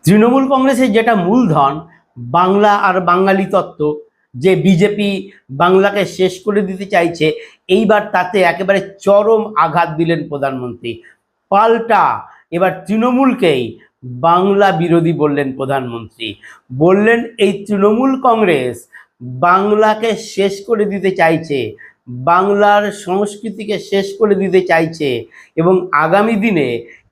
তৃণমূল কংগ্রেসের যেটা মূলধন বাংলা আর বাঙালি তত্ত্ব, যে বিজেপি বাংলাকে শেষ করে দিতে চাইছে, এইবার তাতে একেবারে চরম আঘাত দিলেন প্রধানমন্ত্রী। পাল্টা এবার তৃণমূলকেই বাংলা বিরোধী বললেন প্রধানমন্ত্রী। বললেন এই তৃণমূল কংগ্রেস বাংলাকে শেষ করে দিতে চাইছে, বাংলার সংস্কৃতিকে শেষ করে দিতে চাইছে, এবং আগামী দিনে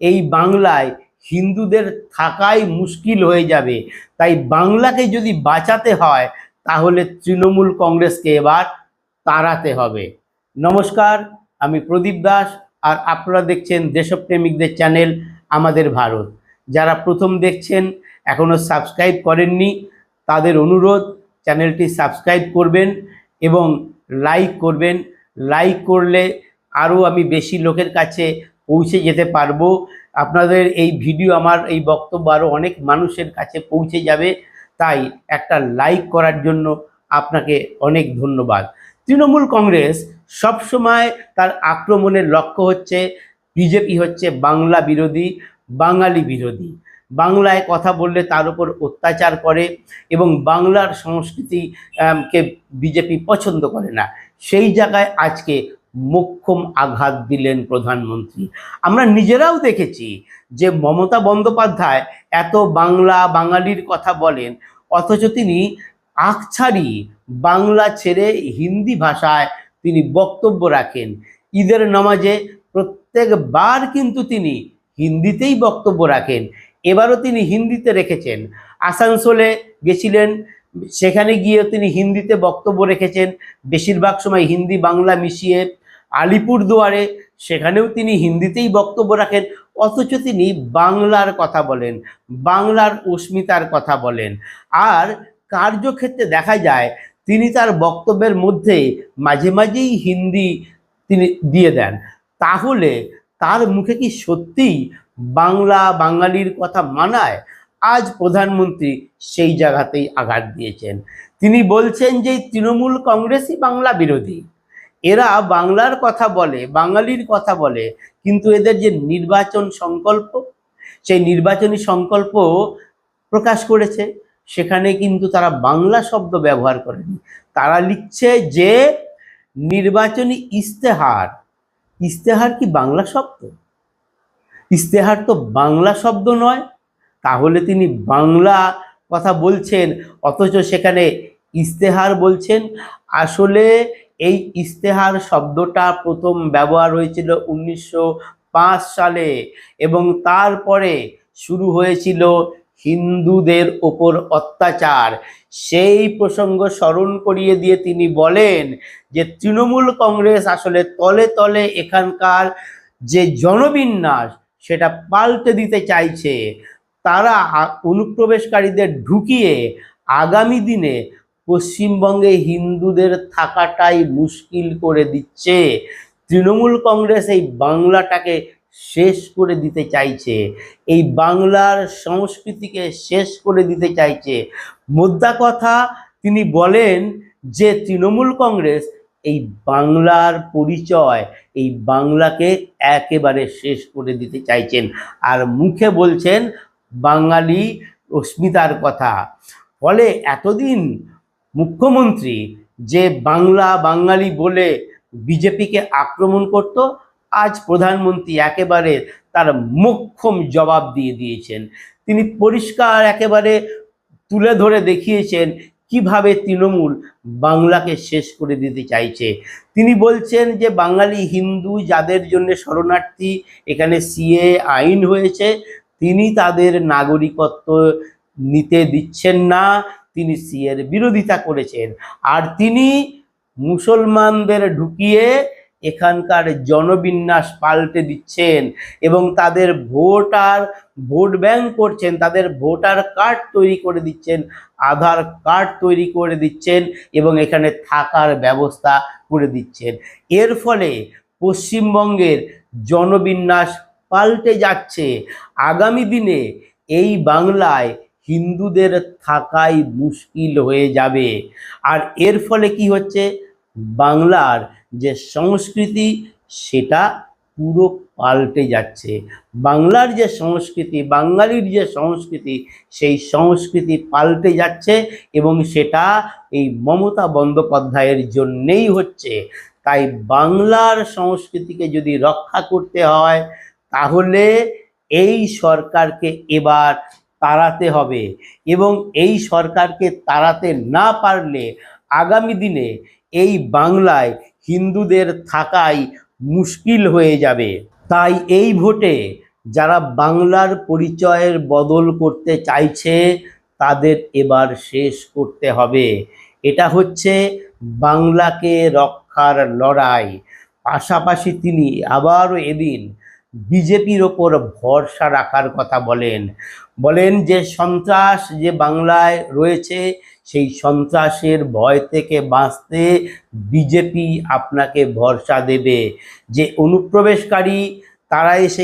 এই বাংলায় হিন্দুদের থাকাই মুশকিল হয়ে যাবে। তাই বাংলাকে যদি বাঁচাতে হয় তাহলে তৃণমূল কংগ্রেসকে এবার তাড়াতে হবে। নমস্কার, আমি প্রদীপ দাস, আর আপনারা দেখছেন দেশপ্রেমিকদের চ্যানেল আমাদের ভারত। যারা প্রথম দেখছেন, এখনও সাবস্ক্রাইব করেননি, তাদের অনুরোধ চ্যানেলটি সাবস্ক্রাইব করবেন এবং লাইক করবেন। লাইক করলে আরও আমি বেশি লোকের কাছে পৌঁছে যেতে পারবো। আপনাদের এই ভিডিও, আমার এই বক্তব্য আরও অনেক মানুষের কাছে পৌঁছে যাবে। তাই একটা লাইক করার জন্য আপনাকে অনেক ধন্যবাদ। তৃণমূল কংগ্রেস সবসময় তার আক্রমণের লক্ষ্য হচ্ছে বিজেপি হচ্ছে বাংলা বিরোধী, বাঙালি বিরোধী। বাংলায় কথা বললে তার উপর অত্যাচার করে এবং বাংলার সংস্কৃতি কে বিজেপি পছন্দ করে না। সেই জায়গায় আজকে মোক্ষম আঘাত দিলেন প্রধানমন্ত্রী। আমরা নিজেরাও দেখেছি যে মমতা বন্দ্যোপাধ্যায় এত বাংলা বাঙালির কথা বলেন, অথচ তিনি আকছাড়ি বাংলা ছেড়ে হিন্দি ভাষায় তিনি বক্তব্য রাখেন। ঈদের নামাজে প্রত্যেকবার কিন্তু তিনি হিন্দিতেই বক্তব্য রাখেন। এবারও তিনি হিন্দিতে রেখেছেন। আসানসোলে গেছিলেন, সেখানে গিয়ে তিনি হিন্দিতে বক্তব্য রেখেছেন, বেশিরভাগ সময় হিন্দি বাংলা মিশিয়ে। আলিপুরদুয়ারে, সেখানেও তিনি হিন্দিতেই বক্তব্য রাখেন, অথচ তিনি বাংলার কথা বলেন, বাংলার অস্মিতার কথা বলেন। আর কার্যক্ষেত্রে দেখা যায় তিনি তার বক্তব্যের মধ্যে মাঝে মাঝেই হিন্দি তিনি দিয়ে দেন। তাহলে তার মুখে কি সত্যিই বাংলা বাঙালির কথা মানায়? আজ প্রধানমন্ত্রী সেই জায়গাতেই আঘাত দিয়েছেন। তিনি বলছেন যে তৃণমূল কংগ্রেসই বাংলা বিরোধী, এরা বাংলার কথা বলে, বাঙালির কথা বলে, কিন্তু এদের যে নির্বাচন সংকল্প, সেই নির্বাচনী সংকল্প প্রকাশ করেছে, সেখানে কিন্তু তারা বাংলা শব্দ ব্যবহার করেনি। তারা লিখছে যে নির্বাচনী ইস্তেহার। ইস্তেহার কি বাংলা শব্দ? ইস্তেহার তো বাংলা শব্দ নয়। তাহলে তিনি বাংলা কথা বলছেন, অথচ সেখানে ইস্তেহার বলছেন। আসলে এই ইস্তেহার শব্দটা প্রথম ব্যবহার হয়েছিল 1905 সালে, এবং তারপরে শুরু হয়েছিল হিন্দুদের ওপর অত্যাচার। সেই প্রসঙ্গ স্মরণ করিয়ে দিয়ে তিনি বলেন যে তৃণমূল কংগ্রেস আসলে তলে তলে এখানকার যে জনবিন্যাস সেটা পাল্টে দিতে চাইছে। তারা অনুপ্রবেশকারীদের ঢুকিয়ে আগামী দিনে পশ্চিমবঙ্গে হিন্দুদের থাকাটাই মুশকিল করে দিচ্ছে। তৃণমূল কংগ্রেস এই বাংলাটাকে শেষ করে দিতে চাইছে, এই বাংলার সংস্কৃতিকে শেষ করে দিতে চাইছে। মোদ্দা কথা, তিনি বলেন যে তৃণমূল কংগ্রেস এই বাংলার পরিচয়, এই বাংলাকে একেবারে শেষ করে দিতে চাইছেন, আর মুখে বলছেন বাঙালি অস্মিতার কথা। ফলে এতদিন মুখ্যমন্ত্রী যে বাংলা বাঙালি বলে বিজেপিকে আক্রমণ করত, আজ প্রধানমন্ত্রী একেবারে তার মোক্ষম জবাব দিয়ে দিয়েছেন। তিনি পরিষ্কার একেবারে তুলে ধরে দেখিয়েছেন কিভাবে তৃণমূল বাংলাকে শেষ করে দিতে চাইছে। তিনি বলছেন যে বাঙালি হিন্দু যাদের জন্য শরণার্থী এখানে সিএ আইন হয়েছে, তিনি তাদের নাগরিকত্ব নিতে দিচ্ছেন না, তিনি সিএর বিরোধিতা করেছেন। আর তিনি মুসলমানদের ঢুকিয়ে এখানকার জনবিন্যাস পাল্টে দিচ্ছেন এবং তাদের ভোট ব্যাংক করছেন, তাদের ভোটার কার্ড তৈরি করে দিচ্ছেন, আধার কার্ড তৈরি করে দিচ্ছেন এবং এখানে থাকার ব্যবস্থা করে দিচ্ছেন। এর ফলে পশ্চিমবঙ্গের জনবিন্যাস পাল্টে যাচ্ছে। আগামী দিনে এই বাংলায় হিন্দুদের থাকাই মুশকিল হয়ে যাবে। আর এর ফলে কি হচ্ছে, বাংলার যে সংস্কৃতি সেটা পুরো পাল্টে যাচ্ছে। বাংলার যে সংস্কৃতি, বাঙালির যে সংস্কৃতি, সেই সংস্কৃতি পাল্টে যাচ্ছে এবং সেটা এই মমতা বন্দ্যোপাধ্যায়ের জন্যেই হচ্ছে। তাই বাংলার সংস্কৃতিকে যদি রক্ষা করতে হয় তাহলে এই সরকারকে এবার তাড়াতে হবে এবং এই সরকারকে তাড়াতে না পারলে আগামী দিনে এই বাংলায় হিন্দুদের থাকাই মুশকিল হয়ে যাবে। তাই এই ভোটে যারা বাংলার পরিচয়ের বদল করতে চাইছে তাদের এবার শেষ করতে হবে। এটা হচ্ছে বাংলাকে রক্ষার লড়াই। পাশাপাশি তিনি আবারও এদিন বিজেপির ওপর ভরসা রাখার কথা বলেন যে সন্ত্রাস যে বাংলায় রয়েছে সেই সন্ত্রাসের ভয় থেকে বাঁচতে বিজেপি আপনাকে ভরসা দেবে। যে অনুপ্রবেশকারী তারা এসে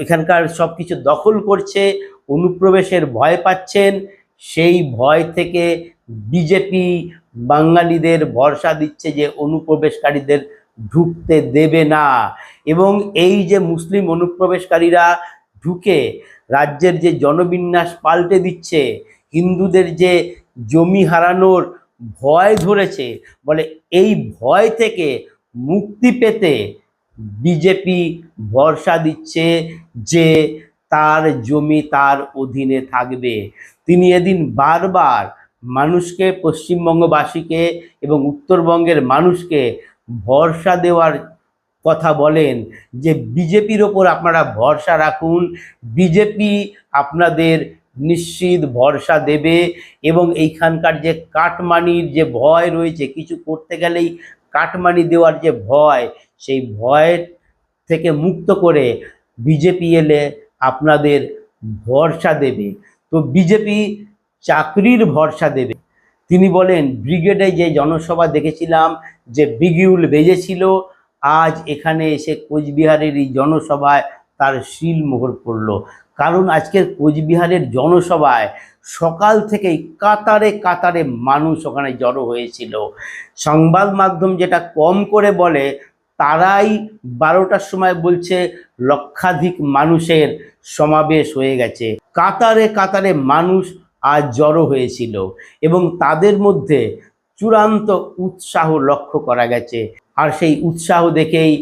এখানকার সব কিছু দখল করছে, অনুপ্রবেশের ভয় পাচ্ছেন, সেই ভয় থেকে বিজেপি বাঙালিদের ভরসা দিচ্ছে যে অনুপ্রবেশকারীদের ঢুকতে দেবে না। এবং এই যে মুসলিম অনুপ্রবেশকারীরা ঢুকে রাজ্যের যে জনবিন্যাস পাল্টে দিচ্ছে, হিন্দুদের যে জমি হারানোর ভয় ধরেছে, বলে এই ভয় থেকে মুক্তি পেতে বিজেপি ভরসা দিচ্ছে যে তার জমি তার অধীনে থাকবে। তিনি এদিন বারবার মানুষকে, পশ্চিমবঙ্গবাসীকে এবং উত্তরবঙ্গের মানুষকে ভরসা দেওয়ার কথা বলেন যে বিজেপির ওপর আপনারা ভরসা রাখুন, বিজেপি আপনাদের নিশ্চিত ভরসা দেবে এবং এইখানকার যে কাটমানির যে ভয় রয়েছে, কিছু করতে গেলেই কাটমানি দেওয়ার যে ভয়, সেই ভয়ের থেকে মুক্ত করে বিজেপি এলে আপনাদের ভরসা দেবে। তো বিজেপি চাকরির ভরসা দেবে। তিনি বলেন ব্রিগেডে যে জনসভা দেখেছিলাম যে বিগুল বেজেছিল, আজ এখানে এসে কোচবিহারের এই জনসভায় তার শিলমোহর পড়ল। কারণ আজকের কোচবিহারের জনসভায় সকাল থেকেই কাতারে কাতারে মানুষ ওখানে জড়ো হয়েছিল। সংবাদ মাধ্যম যেটা কম করে বলে, তারাই 12টার সময় বলছে লক্ষাধিক মানুষের সমাবেশ হয়ে গেছে। কাতারে কাতারে মানুষ আজ জড়ো হয়েছিল এবং তাদের মধ্যে চূড়ান্ত উৎসাহ লক্ষ্য করা গেছে। আর সেই উৎসাহ দেখেই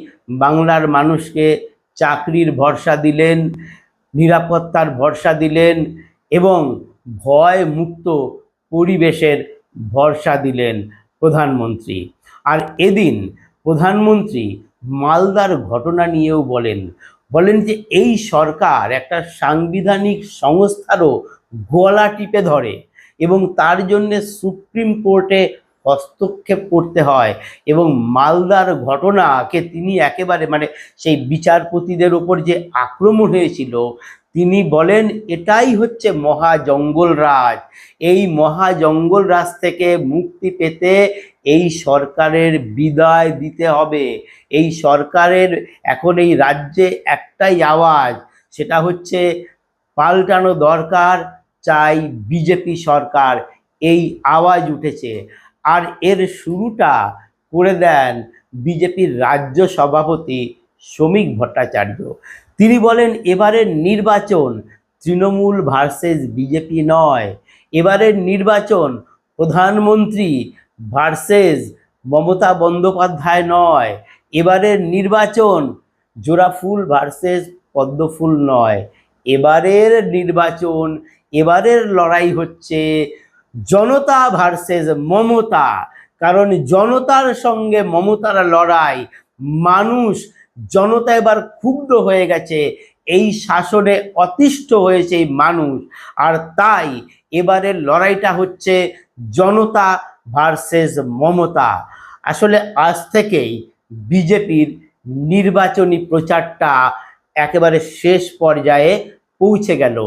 বাংলার মানুষকে চাকরির ভরসা দিলেন, নিরাপত্তার ভরসা দিলেন এবং ভয় মুক্ত পরিবেশের ভরসা দিলেন প্রধানমন্ত্রী। আর এদিন প্রধানমন্ত্রী মালদার ঘটনা নিয়েও বলেন যে এই সরকার একটা সাংবিধানিক সংস্থারও গলা টিপে ধরে এবং তার জন্য সুপ্রিম কোর্টে হস্তক্ষেপ করতে হয়। এবং মালদার ঘটনাকে তিনি একেবারে সেই বিচারপতিদের ওপর যে আক্রমণ হয়েছিল, তিনি বলেন এটাই হচ্ছে মহা জঙ্গল রাজ। এই মহা জঙ্গল রাজ থেকে মুক্তি পেতে এই সরকারের বিদায় দিতে হবে। এই সরকারের এখন এই রাজ্যে একটাই আওয়াজ, সেটা হচ্ছে পাল্টানো দরকার, চাই বিজেপি সরকার। এই আওয়াজ উঠেছে। আর এর শুরুটা করে দেন বিজেপির রাজ্য সভাপতি শ্রমিক ভট্টাচার্য। তিনি বলেন এবারের নির্বাচন তৃণমূল ভার্সেস বিজেপি নয়, এবারের নির্বাচন প্রধানমন্ত্রী ভার্সেস মমতা বন্দ্যোপাধ্যায় নয়, এবারের নির্বাচন জোড়াফুল ভার্সেস পদ্মফুল নয়, এবারের নির্বাচন, এবারের লড়াই হচ্ছে জনতা ভার্সেস মমতা। কারণ জনতার সঙ্গে মমতার লড়াই, জনতা এবার ক্ষুব্ধ হয়ে গেছে, এই শাসনে অতিষ্ঠ হয়েছে এই মানুষ। আর তাই এবারের লড়াইটা হচ্ছে জনতা ভার্সেস মমতা। আসলে আজ থেকেই বিজেপির নির্বাচনী প্রচারটা একেবারে শেষ পর্যায়ে পৌঁছে গেল।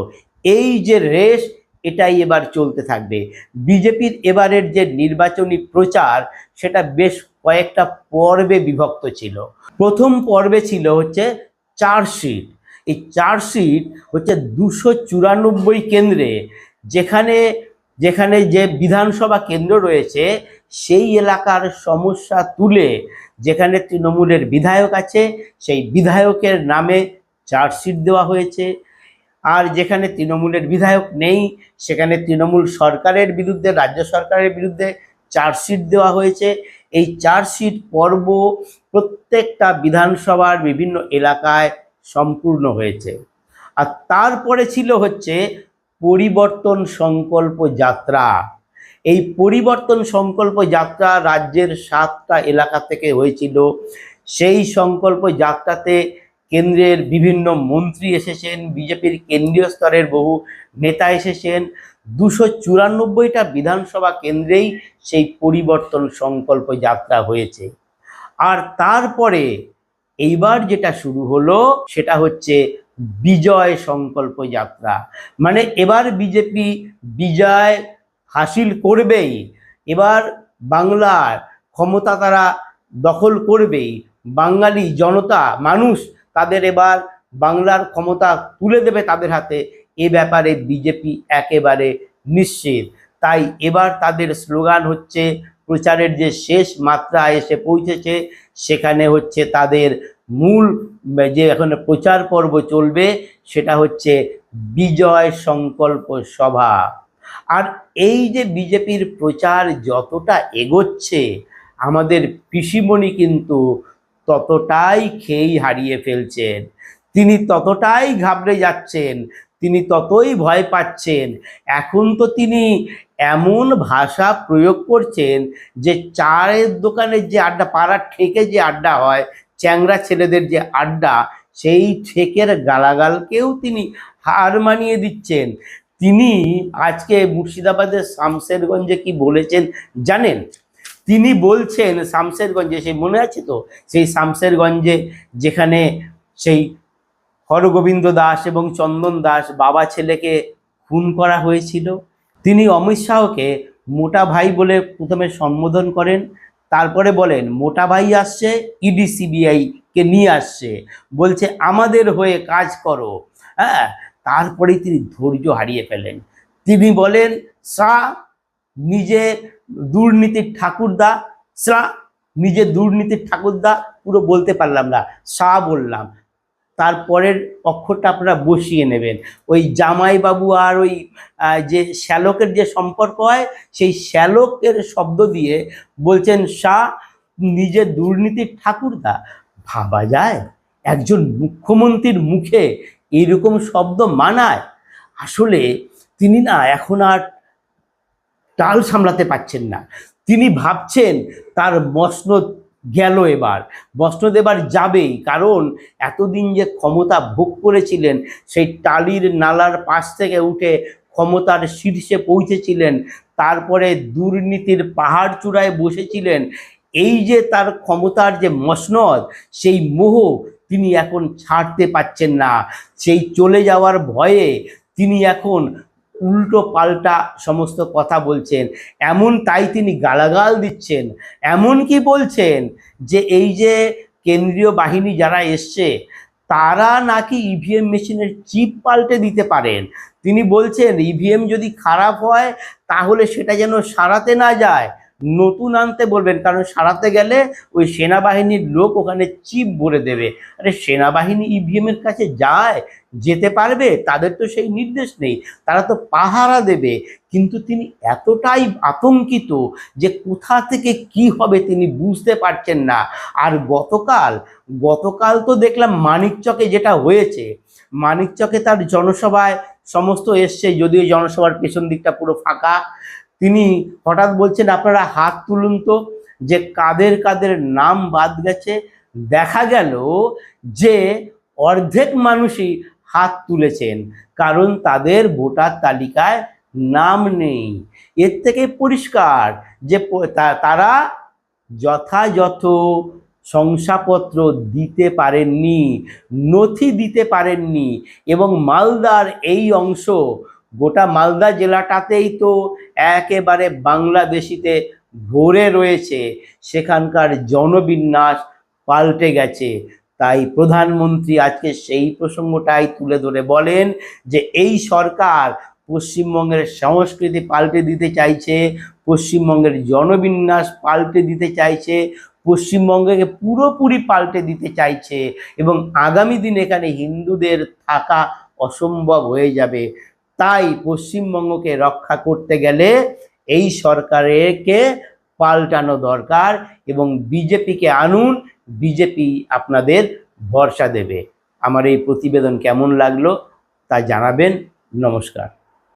এই যে রেস, এটাই এবার চলতে থাকবে। বিজেপির এবারের যে নির্বাচনী প্রচার, সেটা বেশ কয়েকটা পর্বে বিভক্ত ছিল। প্রথম পর্বে ছিল হচ্ছে চার্জশিট। এই চার্জশিট হচ্ছে 294 কেন্দ্রে, যেখানে যেখানে যে বিধানসভা কেন্দ্র রয়েছে সেই এলাকার সমস্যা তুলে যেখানে তৃণমূলের বিধায়ক আছে সেই বিধায়কের নামে চার্জশিট দেওয়া হয়েছে। আর যেখানে তৃণমূলের বিধায়ক নেই সেখানে তৃণমূল সরকারের বিরুদ্ধে, রাজ্য সরকারের বিরুদ্ধে চার্জশিট দেওয়া হয়েছে। এই চার্জশিট পর্ব প্রত্যেকটা বিধানসভার বিভিন্ন এলাকায় সম্পূর্ণ হয়েছে। আর তারপরে ছিল হচ্ছে পরিবর্তন সংকল্প যাত্রা। এই পরিবর্তন সংকল্প যাত্রা রাজ্যের 7টা এলাকা থেকে হয়েছিল। সেই সংকল্প যাত্রাতে কেন্দ্রের বিভিন্ন মন্ত্রী এসেছেন, বিজেপির কেন্দ্রীয় স্তরের বহু নেতা এসেছেন। 294টা বিধানসভা কেন্দ্রেই সেই পরিবর্তন সংকল্প যাত্রা হয়েছে। আর তারপরে এইবার যেটা শুরু হলো সেটা হচ্ছে বিজয় সংকল্প যাত্রা। মানে এবার বিজেপি বিজয় হাসিল করবেই, এবার বাংলার ক্ষমতা তারা দখল করবেই। বাঙালি জনতা মানুষ তাদের এবার বাংলার ক্ষমতা তুলে দেবে তাদের হাতে, এ ব্যাপারে বিজেপি একেবারে নিশ্চিত। তাই এবার তাদের স্লোগান হচ্ছে, প্রচারের যে শেষ মাত্রায় এসে পৌঁছেছে, সেখানে হচ্ছে তাদের মূল যে এখন প্রচার পর্ব চলবে সেটা হচ্ছে বিজয় সংকল্প সভা। আর এই যে বিজেপির প্রচার যতটা এগোচ্ছে, আমাদের পিসিমণি কিন্তু ততটাই খেই হারিয়ে ফেলছেন, তিনি ততটাই ঘাবড়ে যাচ্ছেন, তিনি ততই ভয় পাচ্ছেন। এখন তো তিনি এমন ভাষা প্রয়োগ করছেন যে চায়ের দোকানের যে আড্ডা, পাড়ার ঠেকে যে আড্ডা হয়, চ্যাংড়া ছেলেদের যে আড্ডা, সেই ঠেকের গালাগালকেও তিনি হার মানিয়ে দিচ্ছেন। তিনি আজকে মুর্শিদাবাদের শামশেরগঞ্জে কি বলেছেন জানেন? তিনি বলছেন শামশেরগঞ্জে, সেই মনে আছে তো, সেই শামশেরগঞ্জে যেখানে সেই হরগোবিন্দ দাস এবং চন্দন দাস বাবা ছেলেকে খুন করা হয়েছিল, তিনি অমিত শাহকে মোটা ভাই বলে প্রথমে সম্বোধন করেন, তারপরে বলেন মোটা ভাই আসছে, ইডি সিবিআই কে নিয়ে আসছে, বলছে আমাদের হয়ে কাজ করো। হ্যাঁ, তারপরেই তিনি ধৈর্য হারিয়ে ফেলেন। তিনি বলেন শাহ নিজে দুর্নীতির ঠাকুরদা, শাহ নিজে দুর্নীতির ঠাকুরদা, পুরো বলতে পারলাম না, শাহ বললাম, তারপরের অক্ষরটা আপনারা বসিয়ে নেবেন। ওই জামাইবাবু আর ওই যে শ্যালকের যে সম্পর্ক হয়, সেই শ্যালকের শব্দ দিয়ে বলছেন শাহ নিজে দুর্নীতির ঠাকুরদা। ভাবা যায় একজন মুখ্যমন্ত্রীর মুখে এইরকম শব্দ মানায়? আসলে তিনি না এখন আর টাল সামলাতে পারছেন না। তিনি ভাবছেন তার মসনদ গেল, এবার মসনদ এবার যাবেই, কারণ এতদিন যে ক্ষমতা ভোগ করেছিলেন, সেই টালির নালার পাশ থেকে উঠে ক্ষমতার শীর্ষে পৌঁছেছিলেন, তারপরে দুর্নীতির পাহাড় চূড়ায় বসেছিলেন, এই যে তার ক্ষমতার যে মসনদ, সেই মোহ তিনি এখন ছাড়তে পারছেন না। সেই চলে যাওয়ার ভয়ে তিনি এখন উল্টো পাল্টা সমস্ত কথা বলছেন, এমন তাই তিনি গালাগাল দিচ্ছেন, এমন কি বলছেন যে এই যে কেন্দ্রীয় বাহিনী যারা এসছে তারা নাকি ইভিএম মেশিনের চিপ পাল্টে দিতে পারেন। তিনি বলছেন ইভিএম যদি খারাপ হয় তাহলে সেটা যেন সারাতে না যায়, নতুন আনতে বলবেন, কারণ সারাতে গেলে ওই সেনাবাহিনীর লোক ওখানে চিপ ভরে দেবে। আরে সেনাবাহিনী ইভিএম এর কাছে যায়, যেতে পারবে? তাদের তো সেই নির্দেশ নেই, তারা তো পাহারা দেবে। কিন্তু তিনি এতটাই আতঙ্কিত যে কোথা থেকে কি হবে তিনি বুঝতে পারছেন না। আর গতকাল তো দেখলাম মানিকচকে যেটা হয়েছে, মানিকচকে তার জনসভায় সমস্ত এসছে, যদিও জনসভার পেছন দিকটা পুরো ফাঁকা। তিনি হঠাৎ বলছেন আপনারা হাত তুলুন তো, যে কাদের কাদের নাম বাদ গেছে। দেখা গেল যে অর্ধেক মানুষই হাত তুলেছেন, কারণ তাদের ভোটার তালিকায় নাম নেই। এর থেকে পরিষ্কার যে তারা যথাযথ শংসাপত্র দিতে পারেননি, নথি দিতে পারেননি। এবং মালদার এই অংশ, গোটা মালদা জেলাটাতেই তো একেবারে বাংলাদেশিতে ভরে রয়েছে, সেখানকার জনবিন্যাস পাল্টে গেছে। তাই প্রধানমন্ত্রী আজকে সেই প্রসঙ্গটাই তুলে ধরে বলেন যে এই সরকার পশ্চিমবঙ্গের সংস্কৃতি পাল্টে দিতে চাইছে, পশ্চিমবঙ্গের জনবিন্যাস পাল্টে দিতে চাইছে, পশ্চিমবঙ্গকে পুরোপুরি পাল্টে দিতে চাইছে এবং আগামী দিন এখানে হিন্দুদের থাকা অসম্ভব হয়ে যাবে। তাই পশ্চিমবঙ্গকে রক্ষা করতে গেলে এই সরকারকে পাল্টানো দরকার এবং বিজেপিকে আনুন, বিজেপি আপনাদের ভরসা দেবে। আমার এই প্রতিবেদন কেমন লাগলো তা জানাবেন। নমস্কার।